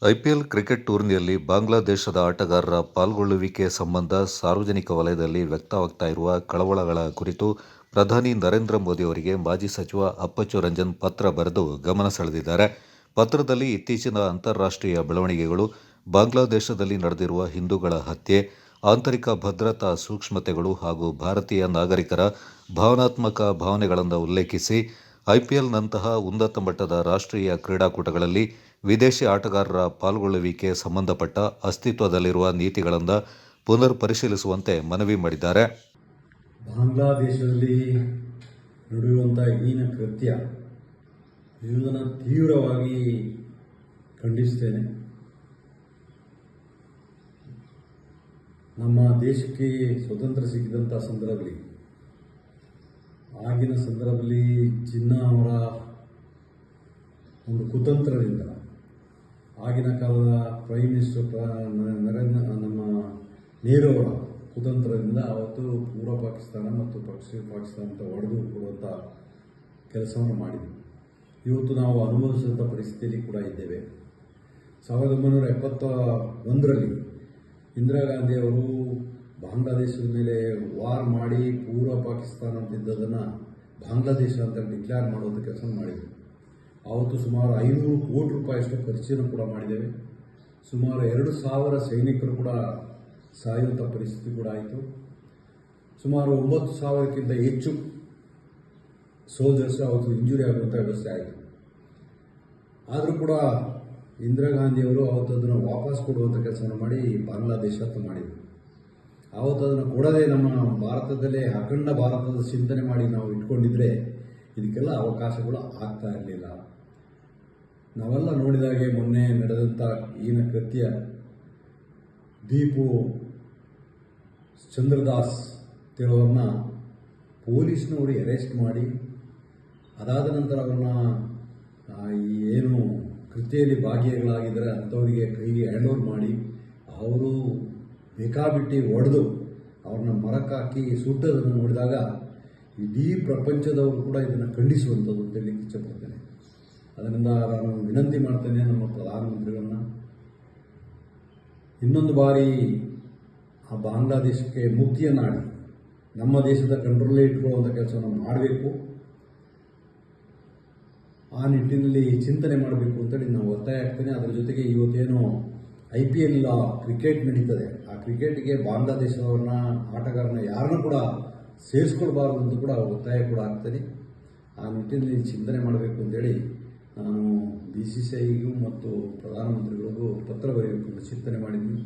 IPL cricket ಟೂರ್ನಿಯಲ್ಲಿ ಬಾಂಗ್ಲಾದೇಶದ ಆಟಗಾರರ ಪಾಲ್ಗೊಳ್ಳುವಿಕೆ ಸಂಬಂಧ ಸಾರ್ವಜನಿಕ ವಲಯದಲ್ಲಿ ವ್ಯಕ್ತವಾಗ್ತಾ ಇರುವ ಕಳವಳಗಳ ಕುರಿತು ಪ್ರಧಾನಿ ನರೇಂದ್ರ ಮೋದಿ ಅವರಿಗೆ ಮಾಜಿ ಸಚಿವ ಅಪ್ಪಚ್ಚು ರಂಜನ್ ಪತ್ರ ಬರೆದು ಗಮನ ಸೆಳೆದಿದ್ದಾರೆ. ಪತ್ರದಲ್ಲಿ ಇತ್ತೀಚಿನ ಅಂತಾರಾಷ್ಟ್ರೀಯ ಬೆಳವಣಿಗೆಗಳು, ಬಾಂಗ್ಲಾದೇಶದಲ್ಲಿ ನಡೆದಿರುವ ಹಿಂದೂಗಳ ಹತ್ಯೆ, ಆಂತರಿಕ ಭದ್ರತಾ ಸೂಕ್ಷ್ಮತೆಗಳು ಹಾಗೂ ಭಾರತೀಯ ನಾಗರಿಕರ ಭಾವನಾತ್ಮಕ ಭಾವನೆಗಳನ್ನು ಉಲ್ಲೇಖಿಸಿ ಐಪಿಎಲ್ನಂತಹ ಉನ್ನತ ಮಟ್ಟದ ರಾಷ್ಟ್ರೀಯ ಕ್ರೀಡಾಕೂಟಗಳಲ್ಲಿ ವಿದೇಶಿ ಆಟಗಾರರ ಪಾಲ್ಗೊಳ್ಳುವಿಕೆ ಸಂಬಂಧಪಟ್ಟ ಅಸ್ತಿತ್ವದಲ್ಲಿರುವ ನೀತಿಗಳನ್ನು ಪುನರ್ ಪರಿಶೀಲಿಸುವಂತೆ ಮನವಿ ಮಾಡಿದ್ದಾರೆ. ಬಾಂಗ್ಲಾದೇಶದಲ್ಲಿ ನಡೆಯುವಂಥ ಹೀನ ಕೃತ್ಯ ಇದನ್ನು ತೀವ್ರವಾಗಿ ಖಂಡಿಸ್ತೇನೆ. ನಮ್ಮ ದೇಶಕ್ಕೆ ಸ್ವತಂತ್ರ ಸಿಕ್ಕಿದಂಥ ಸಂದರ್ಭದಲ್ಲಿ, ಆಗಿನ ಸಂದರ್ಭದಲ್ಲಿ ಜಿನ್ನಾ ಅವರ ಒಂದು ಕುತಂತ್ರದಿಂದ, ಆಗಿನ ಕಾಲದ ಪ್ರೈಮ್ ಮಿನಿಸ್ಟರ್ ನಮ್ಮ ನೆಹರು ಅವರ ಕುತಂತ್ರದಿಂದ ಅವತ್ತು ಪೂರ್ವ ಪಾಕಿಸ್ತಾನ ಮತ್ತು ಪಶ್ಚಿಮ ಪಾಕಿಸ್ತಾನ ಅಂತ ಹೊಡೆದು ಕೊಡುವಂಥ ಕೆಲಸವನ್ನು ಮಾಡಿದ್ವಿ. ಇವತ್ತು ನಾವು ಅನುಭವಿಸಿದಂಥ ಪರಿಸ್ಥಿತಿಯಲ್ಲಿ ಕೂಡ ಇದ್ದೇವೆ. 1971ರಲ್ಲಿ ಇಂದಿರಾ ಗಾಂಧಿಯವರು ಬಾಂಗ್ಲಾದೇಶದ ಮೇಲೆ ವಾರ್ ಮಾಡಿ ಪೂರ್ವ ಪಾಕಿಸ್ತಾನ ಅಂತಿದ್ದದನ್ನು ಬಾಂಗ್ಲಾದೇಶ ಅಂತ ಡಿಕ್ಲೇರ್ ಮಾಡುವಂಥ ಕೆಲಸ ಮಾಡಿದರು. ಆವತ್ತು ಸುಮಾರು 500 ಕೋಟಿ ರೂಪಾಯಿಯಷ್ಟು ಖರ್ಚನ್ನು ಕೂಡ ಮಾಡಿದ್ದೇವೆ. ಸುಮಾರು 2,000 ಸೈನಿಕರು ಕೂಡ ಸಾಯುವಂಥ ಪರಿಸ್ಥಿತಿ ಕೂಡ ಆಯಿತು. ಸುಮಾರು 9,000ಕ್ಕಿಂತ ಹೆಚ್ಚು ಸೋಲ್ಜರ್ಸ್ ಅವತ್ತು ಇಂಜುರಿ ಆಗುವಂಥ ವ್ಯವಸ್ಥೆ ಆಯಿತು. ಆದರೂ ಕೂಡ ಇಂದಿರಾ ಗಾಂಧಿಯವರು ಅವತ್ತು ಅದನ್ನು ವಾಪಸ್ ಕೊಡುವಂಥ ಕೆಲಸವನ್ನು ಮಾಡಿ ಬಾಂಗ್ಲಾದೇಶ ಅಂತ ಮಾಡಿದರು. ಆವತ್ತು ಅದನ್ನು ಕೊಡದೆ ನಮ್ಮ ಭಾರತದಲ್ಲೇ ಅಖಂಡ ಭಾರತದ ಚಿಂತನೆ ಮಾಡಿ ನಾವು ಇಟ್ಕೊಂಡಿದ್ರೆ ಇದಕ್ಕೆಲ್ಲ ಅವಕಾಶಗಳು ಆಗ್ತಾ ಇರಲಿಲ್ಲ. ನಾವೆಲ್ಲ ನೋಡಿದಾಗೆ ಮೊನ್ನೆ ನಡೆದಂಥ ಹೀನ ಕೃತ್ಯ, ದೀಪು ಚಂದ್ರದಾಸ್ ತಿಳೋರನ್ನ ಪೊಲೀಸ್ನವರು ಅರೆಸ್ಟ್ ಮಾಡಿ, ಅದಾದ ನಂತರ ಅವ್ರನ್ನ ಏನು ಕೃತ್ಯದಲ್ಲಿ ಭಾಗಿಗಳಾಗಿದ್ದರೆ ಅಂಥವರಿಗೆ ಕೈಗೆ ಹ್ಯಾಂಡ್ ಓವರ್ ಮಾಡಿ, ಅವರು ಬೇಕಾಬಿಟ್ಟಿ ಹೊಡೆದು ಅವ್ರನ್ನ ಮರಕ್ಕೆ ಹಾಕಿ ಸುಟ್ಟೋದನ್ನು ನೋಡಿದಾಗ ಇಡೀ ಪ್ರಪಂಚದವರು ಕೂಡ ಇದನ್ನು ಖಂಡಿಸುವಂಥದ್ದು ಅಂತ ಹೇಳಿ ಇಚ್ಛೆಪಡ್ತೇನೆ. ಅದರಿಂದ ನಾನು ವಿನಂತಿ ಮಾಡ್ತೇನೆ ನಮ್ಮ ಪ್ರಧಾನಮಂತ್ರಿಗಳನ್ನ, ಇನ್ನೊಂದು ಬಾರಿ ಆ ಬಾಂಗ್ಲಾದೇಶಕ್ಕೆ ಮುಕ್ತಿಯನ್ನಾಡಿ ನಮ್ಮ ದೇಶದ ಕಂಟ್ರೋಲೇ ಇಟ್ಕೊಳ್ಳುವಂಥ ಕೆಲಸವನ್ನು ಮಾಡಬೇಕು. ಆ ನಿಟ್ಟಿನಲ್ಲಿ ಚಿಂತನೆ ಮಾಡಬೇಕು ಅಂತೇಳಿ ನಾವು ಒತ್ತಾಯ ಆಗ್ತೇನೆ. ಅದರ ಜೊತೆಗೆ ಇವತ್ತೇನು IPL ಕ್ರಿಕೆಟ್ ನಡೀತದೆ, ಆ ಕ್ರಿಕೆಟ್ಗೆ ಬಾಂಗ್ಲಾದೇಶದವ್ರನ್ನ ಆಟಗಾರನ ಯಾರನ್ನೂ ಕೂಡ ಸೇರಿಸ್ಕೊಳ್ಬಾರ್ದು ಅಂತ ಕೂಡ ಒತ್ತಾಯ ಕೂಡ ಆಗ್ತದೆ. ಆ ನಿಟ್ಟಿನಲ್ಲಿ ಚಿಂತನೆ ಮಾಡಬೇಕು ಅಂತೇಳಿ ನಾನು BCCIಗೂ ಮತ್ತು ಪ್ರಧಾನಮಂತ್ರಿಗಳಿಗೂ ಪತ್ರ ಬರೆಯಬೇಕು ಅಂತ ಚಿಂತನೆ ಮಾಡಿದ್ದೀನಿ.